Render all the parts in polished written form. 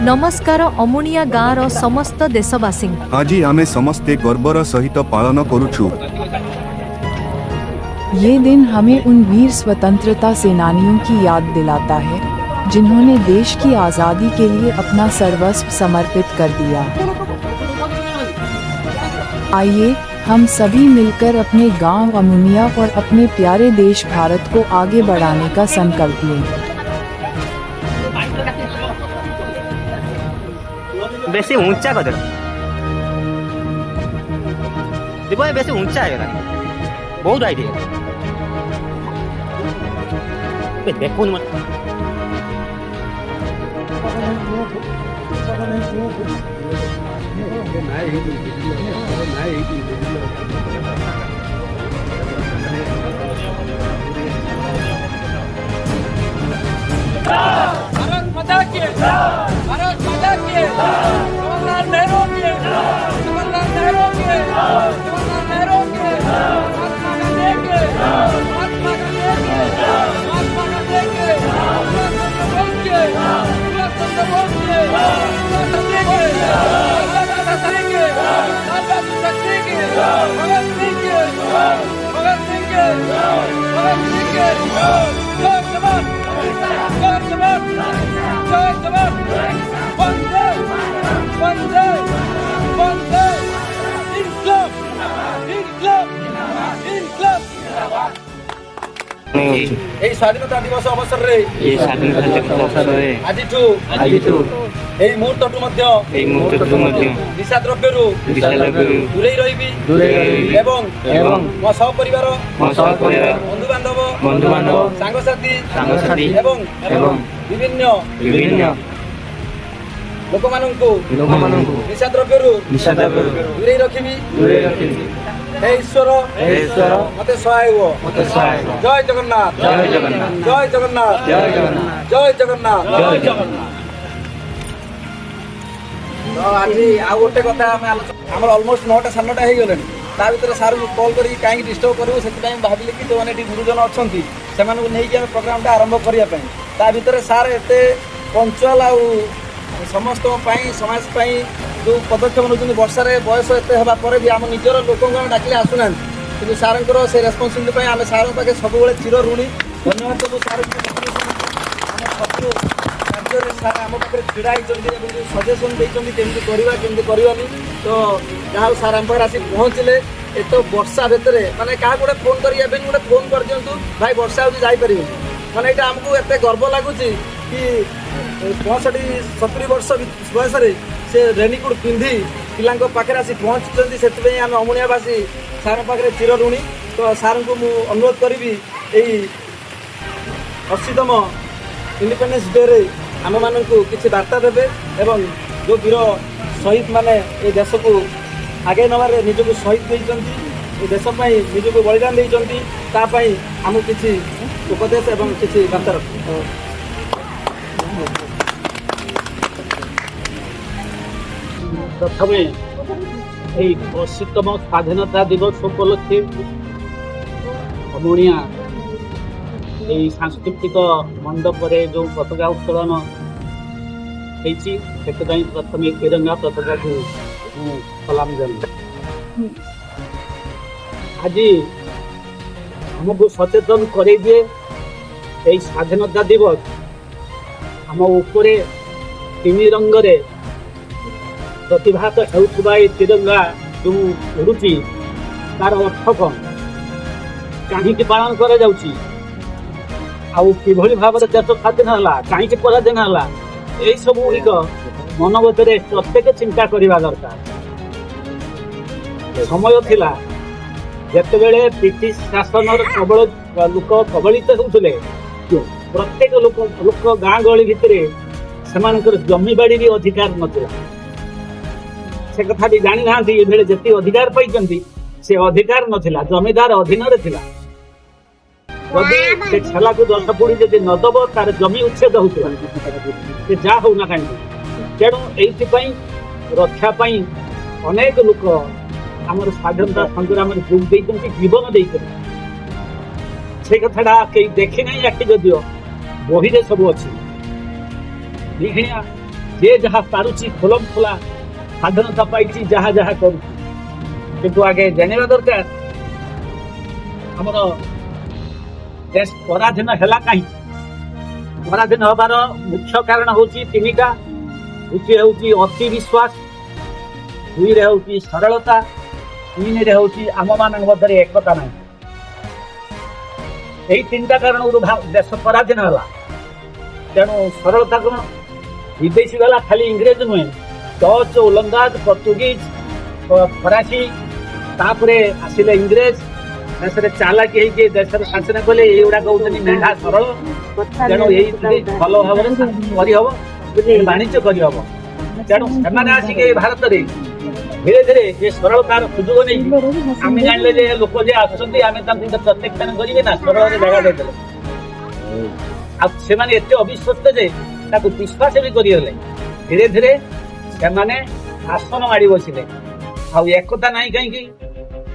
नमस्कार अमुनिया गाँव समस्त देशवासी आज आमे समस्ते गर्वर सहित पालन करुछु। ये दिन हमें उन वीर स्वतंत्रता सेनानियों की याद दिलाता है जिन्होंने देश की आज़ादी के लिए अपना सर्वस्व समर्पित कर दिया। आइए हम सभी मिलकर अपने गांव अमुनिया और अपने प्यारे देश भारत को आगे बढ़ाने का संकल्प लें। बेसी ऊंचा कर देखो बेसी ऊंचा है बहुत हाइट है देखो भारत माता की भारत माता की जवाहरलाल नेहरू की जवाहरलाल नेहरू की जवाहरलाल नेहरू की महात्मा गांधी की महात्मा गांधी की महात्मा गांधी की सुभाष चंद्र बोस की भगत सिंह की भगत सिंह की भगत सिंह की जय जवान जय जवान जय जवान वंदे वंदे वंदे इनकलाब इनकलाब इनकलाब। এই স্বাধীনতা দিবস অবসরে আজিঠু এই মুহূর্তটু নিশা দ্রব্যরু দূরেই রহিবি এবং ମୋ ସହପରିବାର ବନ୍ଧୁ ବାନ୍ଧବ ସାଙ୍ଗସାଥି ଏବଂ ବିଭିନ୍ନ ଲୋକମାନଙ୍କୁ ନିଶା ଦ୍ରବ୍ୟରୁ ଦୂରେଇ ରଖିବି। हे ईश्वर मते सहाय हो। जय जगन्नाथ जय जगन्नाथ जय जगन्नाथ जय जगन्नाथ जय जगन्नाथ जय जगन्नाथ। तो आज आ गोटे कथा आम अलमोस्ट 9टा 9:30 हो गले ता भीतर सार कॉल करी कहीं डिस्टर्ब करू से भाविले कि जो मैंने गुरुजन अच्छा से नहीं प्रोग्राम आरंभ करने ता भीतर सार एत पंचुआल आ समस्त समाज जो पदक्षेप नौ वर्षा बयस एत होगा भी आम निजर लोक डाकिले आसुना कि सार से रेस्पन्सिबिलिटी आम सार पाखे सब चिर ऋणी धन्यवाद देवु। सार शत्रु राज्य सार आम पाखे ढड़ा होती सजेसन देती केमती करवानी तो जहाँ सार आम पाखे आसी पहुँचले एत वर्षा भितर माने क्या गोटे फोन कर गोटे फोन कर दिंतु भाई वर्षा हो जापर माने यहाँ आमको एत गर्व लगुच कि 65-70 वर्ष बयस से रेनिकोट पिंधि पिला पाखे आसी पहुँचुं से आम अमुनियावासी सार पाखे चिर ऋणी। तो सार को मुझे अनुरोध करी यही 80तम इंडिपेंडेंस डे रे आम मान किसी वार्ता देवे एवं जो वीर शहीद माने ये देश को आगे नबार निजक शहीद देती देशपाई निजक बलिदान देती आमको किसी उपदेश एवं किसी वार्ता रख। प्रथमे 80तम स्वाधीनता दिवस उपलक्षे अमुनिया सांस्कृतिक मंडप जो पताका उत्तोलन होती प्रथम तिरंगा पताका को सलाम जानी आज आमको सचेतन करे स्वाधीनता दिवस आम उपरे 3 रंगरे प्रतिभात होता तिरंगा जो उड़ुची तार अर्थ कौन कहीं पालन कर भाव देश स्वाधीन है कहीं पराधीन है यही सब गुड़िक मनोगत प्रत्येक चिंता करने दरकार। समय थिला जितेबले ब्रिटिश शासन प्रबल लोक कबलित होते प्रत्येक लोक गाँ गहली भितर से जमी बाड़ी भी अधिकार नाला से कथा भी जानी ना ये जिते अधिकार पाई से अधिकार नथिला, जमीदार अधीन थिला। जदि से छेला को 10 पुड़ी जदि नदब तार जमी उच्छेद होता से जा हो ना कहीं। तेणु ये रक्षा पाई अनेक लोक आम स्वाधीनता संग्राम जोग देते जीवन देते से कथा कई देखी ना आखि जदिओ बही सब अच्छी लिखिया जे जहाँ पारुची खोलम खोला स्वाधीनता पाई जहाँ जहाँ करू आगे जाना दरकार आमर देश पराधीन है कहीं पराधीन हबार मुख्य कारण हूँ तीनटा गोटे हूँ अति विश्वास दुई रे हूँ सरलता तीन रे हूँ आम मान मध्य एकता ना यही तीनटा कारण देश पराधीन है तेणु सरलता कौन विदेशी वाला खाली इंग्रेज नुहे डच ओलंदाज पर्तुगीज फरासी तापरे आसिले इंग्रेज देश चालाकी होगी देश शासन कले युवा कहते मेढ़ा सरल तेणु यही भल भाव करहब वाणिज्य करहब तेणु से आसिक भारत में धीरे धीरे ये सरलतार सुजोग नहीं आम जाने लोक जे आसमें प्रत्याख्यान करेंगे ना सरल जगह देते आते अविश्वस्त जे विश्वास भी करगले धीरे धीरे से आसन माड़ी बसिले एकता ना कहीं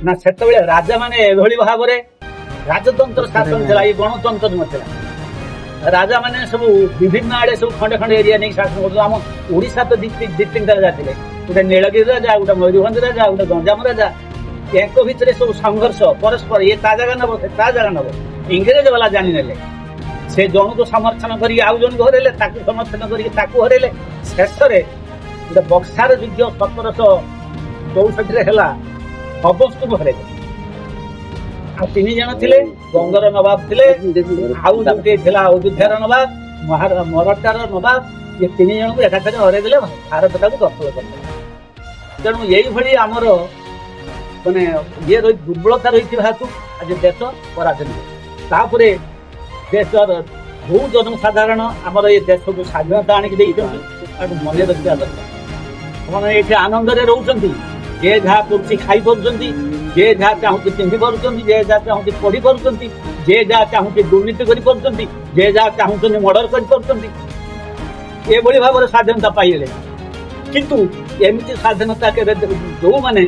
ना से राजा माने भाव में राजतंत्र शासन था ये गणतंत्र ना राजा माने सब विभिन्न आड़े सब खंडे खंडे एरिया नहीं शासन कर आम ओडिशा तो दी तीन राजा थे गोटे नीलगिरी राजा गोटे मयूरभंज राजा गोटे गंजाम राजा एक भितर सब संघर्ष परस्पर ये ता जगह नब से ता जगह नब इंग्रेज वाला जानी नेले से जन को समर्थन कर आउ जन को हरेले समर्थन कर हरेले शेष गोटे बक्सार युद्ध 1764 है अबस्तु को हरेले आ 3 जन थे गंगर नवाब थे आउ गोटे अयोध्यार नवाब मराठार नवाब ये 3 जन को एकाथरे हरेदे भारत टाक दखल कर तेणु यही आमर माने ये दुर्बलता रही हेतु आज देश पराधीन तापरे देशर जो जनसाधारण आमर ये देश को स्वाधीनता आणिक मन रखा दरकार मैंने ये आनंद रोचे जे जहाँ कर खाई पार्टी जे जहाँ चाहूँ पिंधि पार्टी जे जहाँ चाहूँ पढ़ी पार्टी जे जहाँ चाहूँ दुर्नीति कर जे जहाँ चाहूँ मर्डर कर भाव में स्वाधीनता पाइले किंतु एमती स्वाधीनता के जो मैंने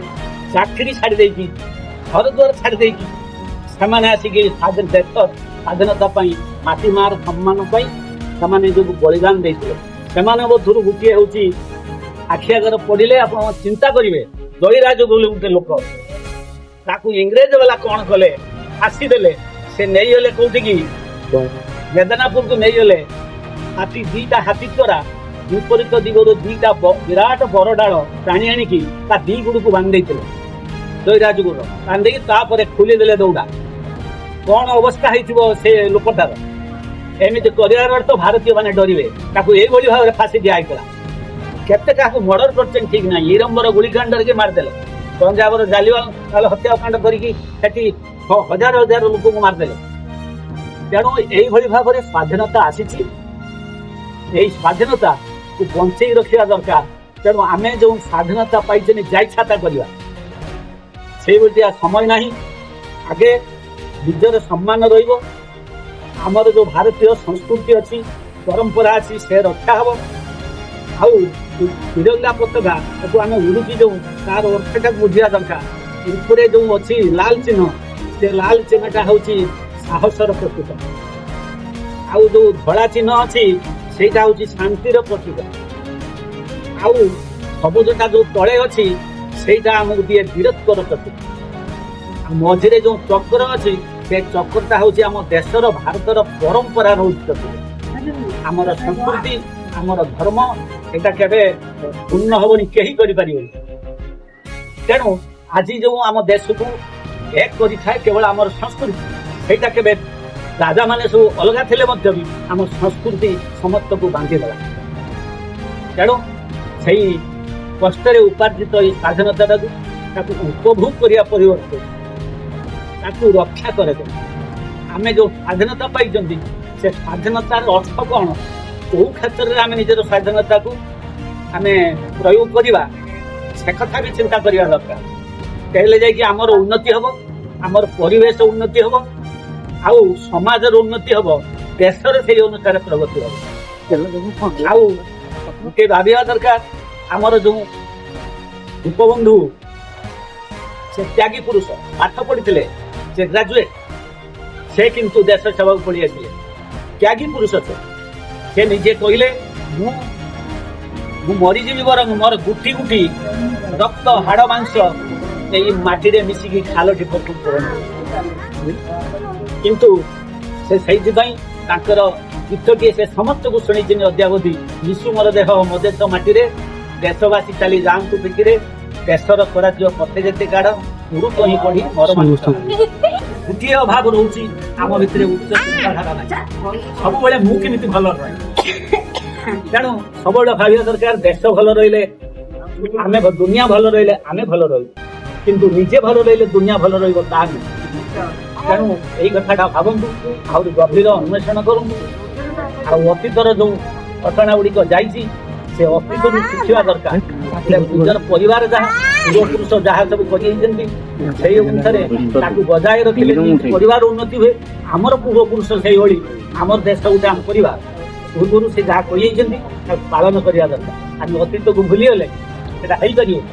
चाकरी छाड़ी घर द्वार छाड़ी से आसिक देश स्वाधीनता माटी मार सम्मान से जो बलिदान देते मधुर गोटे हूँ आखि आगर पड़े आप चिंता करेंगे जयराज बोले गोटे लोक ताकू इंग्रेज वाला कौन कले फासीदे से नहीं गले कौटी की बेदनापुर को नहीं गले हाथी 2टा हाथी द्वारा विपरीत दिगर 2टा विराट बर डाल टाणी आणिकी दी गुड़ को बांधे जयराज गुड़ बांधे खोलीदे दौड़ा कौन अवस्था से लोकटार एमती कर तो भारतीय मैंने डरवे ये भाव में फाँसी दिखाई केते क्या मर्डर कर ठीक ना इरंबर गुलिकांड के मारदे पंजाब जालिवाला हत्याकांड करके हजार हजार लोक को मारदे तेणु यही भाव में स्वाधीनता आसी स्वाधीनता को बंचे रखा दरकार तेणु आम जो स्वाधीनता पाई जाता करवा से समय ना आगे निजर सम्मान रमर जो भारतीय संस्कृति अच्छी परंपरा अच्छी से रक्षा हम आउ तिरंगा पताका आम उड़ुची जो तार अर्थटा बुझा दरकार ऊपर जो अच्छी लाल चिन्ह से लाल चिन्हटा हूँ साहसर प्रतीक आउ जो धड़ा चिन्ह अच्छी सेटा हूँ शांतिर प्रतीक आउ सबुजटा जो तले अच्छी सेटा आम गोटे वीरत्वर प्रतीक मझे जो चक्र अच्छी से चक्रटा हूँ आम देशर भारतर परंपरा प्रतीक आमर संस्कृति आमर धर्म एटा केबे पूर्ण हबनी केही करि परिबे तेणु आज जो आम देश को एक करि थाए केवल आमर संस्कृति सेटा केबे राजा माने सब अलग थिले मध्य भी आम संस्कृति समस्त को बांधि देला तेणु सेही कष्ट उपार्जित स्वाधीनता उपभोग करिया परिवर्ते ताकू रक्षा करे आमे जो स्वाधीनता पाई से स्वाधीनतार अर्थ कौन जो क्षेत्र में आम निजर स्वाधीनता को आम प्रयोग करवा से कथा भी चिंता करवा दरकार कहले जाए कि आमर उन्नति हम आमर परिवेश उन्नति हम आउ समाजर उन्नति हम देशर से अनुसार प्रगति हम आउ गोटे भाविया दरकार आमर जो दीपबंधु से त्यागी पुरुष पाठ पढ़ी से ग्राजुएट से किंतु देश सेवा पड़ी आए त्यागी पुरुष से निजे कहले मरीजी बरंग मोर गुटी गुटी रक्त हाड़ मांस माटी मिसिकी खाल टिप किंतु से गीतटी से समस्त को शुणी अद्यावधि यीशु मोर देह मो देश माटी देशवासी चली जातु पिठिरे देशर स्वराज्य पथे जेते गाढ़ गुरुत्व ही पढ़ी मोर गोटे अभाव रोचे आम भितर उच्च चिंताधारा ना सब बेले मुझे भल रहे तेणु सब भाविया दरकार देश भल रही आमे दुनिया भल रही आमे भल रही किंतु निजे भल रही दुनिया भल रही तेणु यही कथाटा भावतु आ गभीर अन्वेषण करूँ अतीतर जो घटना गुड़िक जाइए से अतीत शिखा दरकार निजर परिवार जहाँ पूर्व पुरुष जहाँ सब कर अनुसार बजाय रखिले परिवार उन्नति हुए आमर पूर्व पुरुष से आमर देश गोटे आम परिवार पूर्व से जहाँ कर पालन करवा दरकार आम अतीत को भूलीगले से